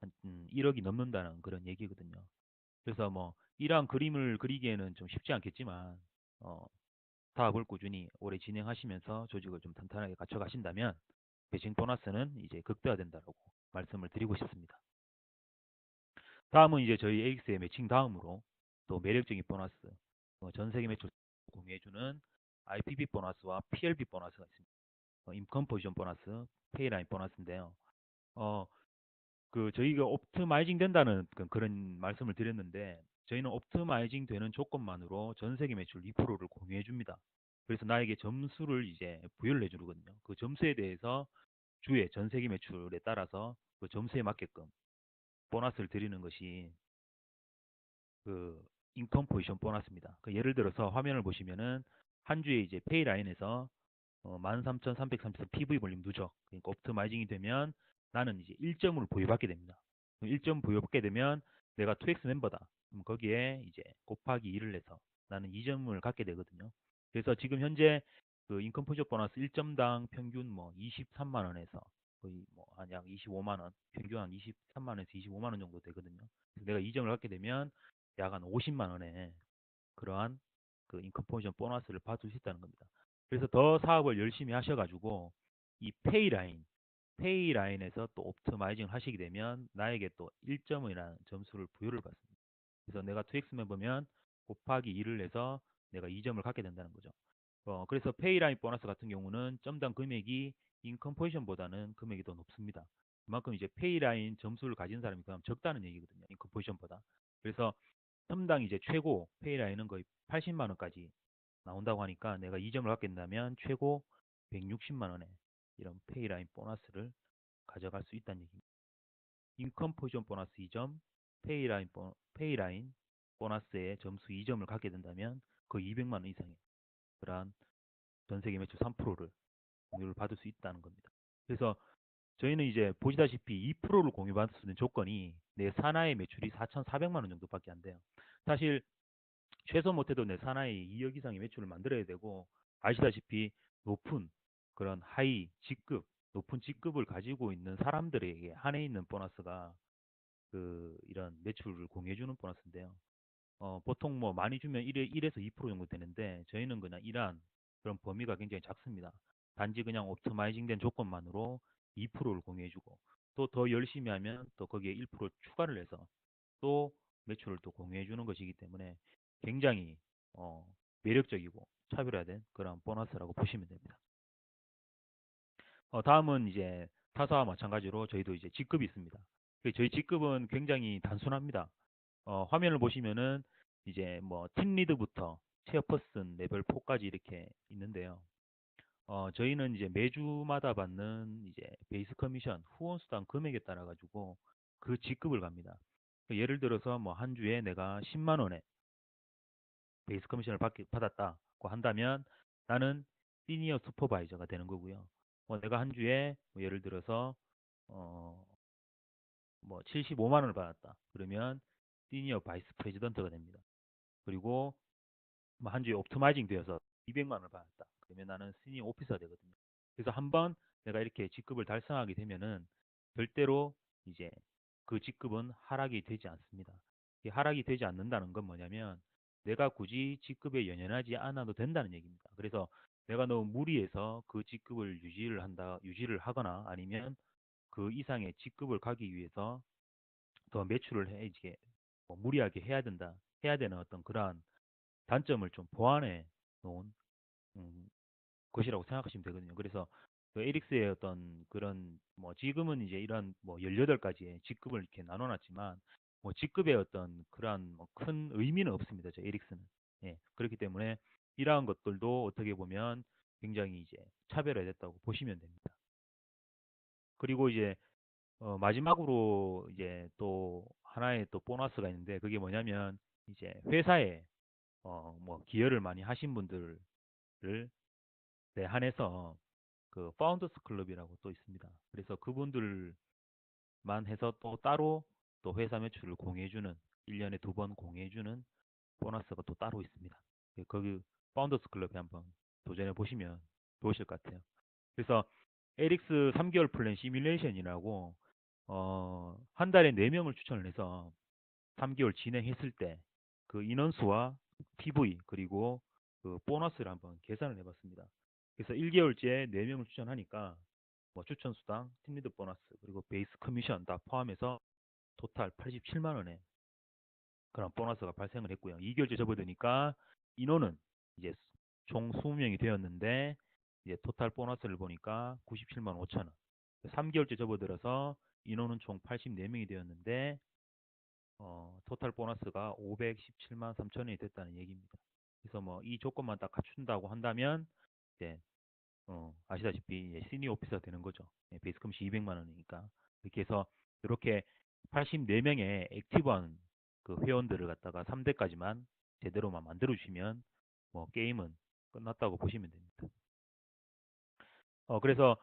한 1억이 넘는다는 그런 얘기거든요. 그래서 뭐 이러한 그림을 그리기에는 좀 쉽지 않겠지만 사업을 꾸준히 오래 진행하시면서 조직을 좀 탄탄하게 갖춰가신다면 매칭 보너스는 이제 극대화된다라고 말씀을 드리고 싶습니다. 다음은 이제 저희 AX의 매칭 다음으로 또 매력적인 보너스, 전 세계 매출 공유해주는 IPB 보너스와 PLB 보너스가 있습니다. 인컴 포지션 보너스, 페이라인 보너스인데요. 그 저희가 옵티마이징 된다는 그런 말씀을 드렸는데 저희는 옵티마이징 되는 조건만으로 전 세계 매출 2%를 공유해 줍니다. 그래서 나에게 점수를 이제 부여를 해 주거든요. 그 점수에 대해서 주의 전 세계 매출에 따라서 그 점수에 맞게끔 보너스를 드리는 것이 그 인컴 포지션 보너스입니다. 그 예를 들어서 화면을 보시면은 한 주에 이제 페이 라인에서 13,333 PV 볼륨 누적. 그러니까 옵티마이징이 되면 나는 이제 1점을 부여받게 됩니다. 1점 부여받게 되면 내가 2X 멤버다. 그럼 거기에 이제 곱하기 2를 해서 나는 2점을 갖게 되거든요. 그래서 지금 현재 그 인컴 포지션 보너스 1점당 평균 뭐 23만 원에서 거의 뭐 한 약 25만 원, 평균 한 23만 원에서 25만 원 정도 되거든요. 그래서 내가 2점을 갖게 되면 약 한 50만 원에 그러한 그 인컴 포지션 보너스를 받을 수 있다는 겁니다. 그래서 더 사업을 열심히 하셔가지고 이 페이 라인에서 또 옵티마이징 하시게 되면 나에게 또 1점이라는 점수를 부여를 받습니다. 그래서 내가 2X 멤버면 곱하기 2를 해서 내가 2점을 갖게 된다는 거죠. 그래서 페이 라인 보너스 같은 경우는 점당 금액이 인컴 포지션보다는 금액이 더 높습니다. 그만큼 이제 페이 라인 점수를 가진 사람이 그냥 적다는 얘기거든요. 인컴 포지션보다. 그래서 점당 이제 최고 페이 라인은 거의 80만 원까지 나온다고 하니까 내가 2점을 갖게 된다면 최고 160만 원에 이런 페이 라인 보너스를 가져갈 수 있다는 얘기입니다. 인컴 포지션 보너스 2점, 페이 라인 보너스의 점수 2점을 갖게 된다면 거의 200만 원 이상의 그러한 전 세계 매출 3%를 공유를 받을 수 있다는 겁니다. 그래서 저희는 이제 보시다시피 2%를 공유받을 수 있는 조건이 내 산하의 매출이 4,400만 원 정도밖에 안 돼요. 사실 최소 못해도 내 산하의 2억 이상의 매출을 만들어야 되고 아시다시피 높은 그런 하이 직급 높은 직급을 가지고 있는 사람들에게 한해 있는 보너스가 그 이런 매출을 공유해주는 보너스인데요. 보통 뭐 많이 주면 1에서 2% 정도 되는데 저희는 그냥 이러한 그런 범위가 굉장히 작습니다. 단지 그냥 옵티마이징 된 조건만으로 2%를 공유해주고 또 더 열심히 하면 또 거기에 1% 추가를 해서 또 매출을 또 공유해주는 것이기 때문에 굉장히 매력적이고 차별화된 그런 보너스라고 보시면 됩니다. 다음은 이제 타사와 마찬가지로 저희도 이제 직급이 있습니다. 저희 직급은 굉장히 단순합니다. 화면을 보시면은 이제 뭐 팀리드부터 체어퍼슨 레벨 4까지 이렇게 있는데요. 저희는 이제 매주마다 받는 이제 베이스 커미션 후원 수당 금액에 따라 가지고 그 직급을 갑니다. 예를 들어서 뭐 한 주에 내가 10만 원에 베이스 커미션을 받았다고 한다면 나는 시니어 슈퍼바이저가 되는 거고요. 내가 한 주에 뭐 예를 들어서 어, 뭐 75만 원을 받았다. 그러면 시니어 바이스 프레지던트가 됩니다. 그리고 뭐 한 주에 옵티마이징 되어서 200만 원을 받았다. 그러면 나는 시니어 오피서가 되거든요. 그래서 한번 내가 이렇게 직급을 달성하게 되면은 절대로 이제 그 직급은 하락이 되지 않습니다. 이 하락이 되지 않는다는 건 뭐냐면 내가 굳이 직급에 연연하지 않아도 된다는 얘기입니다. 그래서 내가 너무 무리해서 그 직급을 유지를 하거나 아니면 그 이상의 직급을 가기 위해서 더 매출을 이제 뭐 무리하게 해야 되는 어떤 그러한 단점을 좀 보완해 놓은 음, 것이라고 생각하시면 되거든요. 그래서 그 에릭스의 어떤 그런 뭐 지금은 이제 이런 뭐 18가지의 직급을 이렇게 나눠놨지만 뭐 직급의 어떤 그러한 뭐큰 의미는 없습니다. 저 에릭스는. 예. 그렇기 때문에 이러한 것들도 어떻게 보면 굉장히 이제 차별화됐다고 보시면 됩니다. 그리고 이제 마지막으로 이제 또 하나의 또 보너스가 있는데 그게 뭐냐면 이제 회사에 뭐 기여를 많이 하신 분들을 네, 한해서 그 파운더스 클럽이라고 또 있습니다. 그래서 그분들만 해서 또 따로 또 회사 매출을 공유해주는 1년에 2번 공유해주는 보너스가 또 따로 있습니다. 거기 파운더스 클럽에 한번 도전해 보시면 좋으실 것 같아요. 그래서 에릭스 3개월 플랜 시뮬레이션이라고 한 달에 4명을 추천을 해서 3개월 진행했을 때 그 인원수와 PV 그리고 그 보너스를 한번 계산을 해봤습니다. 그래서 1개월째 4명을 추천하니까 뭐 추천 수당, 팀리드 보너스 그리고 베이스 커미션 다 포함해서 토탈 87만 원에 그런 보너스가 발생을 했고요. 2개월째 접어드니까 인원은 이제 총 20명이 되었는데 이제 토탈 보너스를 보니까 97만 5천 원. 3개월째 접어들어서 인원은 총 84명이 되었는데 토탈 보너스가 517만 3천원이 됐다는 얘기입니다. 그래서 뭐 이 조건만 딱 갖춘다고 한다면 이제 아시다시피 시니어 오피서가 되는 거죠. 베이스 커미션 200만 원이니까. 이렇게 해서 이렇게 84명의 액티브한 그 회원들을 갖다가 3대까지만 제대로만 만들어 주시면 뭐 게임은 끝났다고 보시면 됩니다. 그래서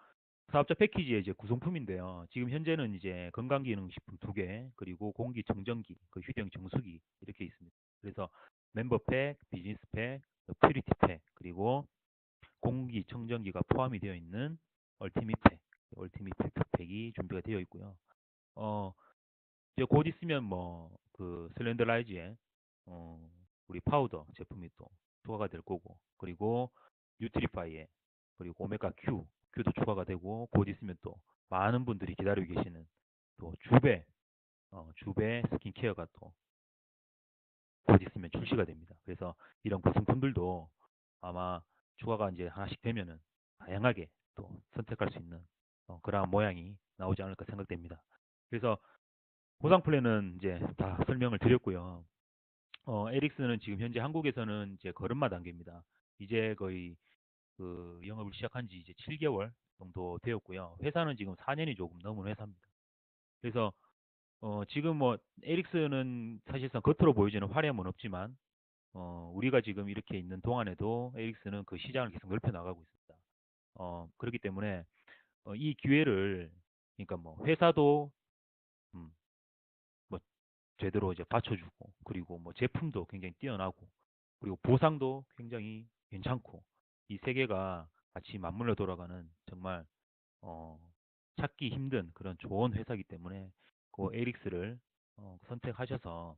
사업자 패키지의 이제 구성품인데요. 지금 현재는 이제 건강기능식품 2개, 그리고 공기청정기, 그 휴대용 정수기 이렇게 있습니다. 그래서 멤버팩, 비즈니스팩, 퓨리티팩, 그리고 공기청정기가 포함이 되어 있는 얼티밋팩, 얼티밋팩 팩이 준비가 되어 있고요. 이제 곧 있으면 뭐 그 슬렌더라이즈에 우리 파우더 제품이 또 추가가 될 거고, 그리고 뉴트리파이에, 그리고 오메가 Q도 추가가 되고, 곧 있으면 또 많은 분들이 기다리고 계시는 또 주배 스킨케어가 또 곧 있으면 출시가 됩니다. 그래서 이런 구성품들도 아마 추가가 이제 하나씩 되면은 다양하게 또 선택할 수 있는 그러한 모양이 나오지 않을까 생각됩니다. 그래서 보상 플랜은 이제 다 설명을 드렸고요. 에릭스는 지금 현재 한국에서는 이제 걸음마 단계입니다. 이제 거의 그 영업을 시작한 지 이제 7개월 정도 되었고요. 회사는 지금 4년이 조금 넘은 회사입니다. 그래서 지금 뭐 에릭스는 사실상 겉으로 보여지는 화려함은 없지만 우리가 지금 이렇게 있는 동안에도 에릭스는 그 시장을 계속 넓혀 나가고 있습니다. 그렇기 때문에 이 기회를, 그러니까 뭐 회사도 음, 뭐 제대로 이제 받쳐주고, 그리고 뭐 제품도 굉장히 뛰어나고, 그리고 보상도 굉장히 괜찮고, 이 세 개가 같이 맞물려 돌아가는 정말 어, 찾기 힘든 그런 좋은 회사이기 때문에 그 에릭스를 선택하셔서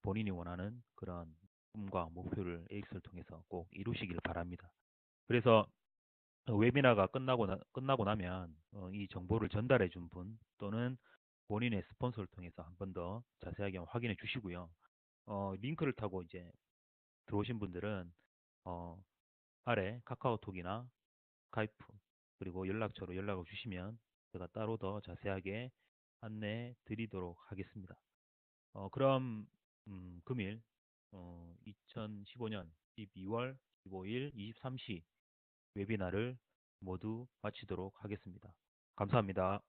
본인이 원하는 그런 꿈과 목표를 에릭스를 통해서 꼭 이루시길 바랍니다. 그래서 웨비나가 끝나고 나면 이 정보를 전달해 준 분 또는 본인의 스폰서를 통해서 한 번 더 자세하게 확인해 주시고요. 링크를 타고 이제 들어오신 분들은 어, 아래 카카오톡이나 스카이프, 그리고 연락처로 연락을 주시면 제가 따로 더 자세하게 안내 드리도록 하겠습니다. 그럼 금일 2015년 12월 15일 23시 웨비나를 모두 마치도록 하겠습니다. 감사합니다.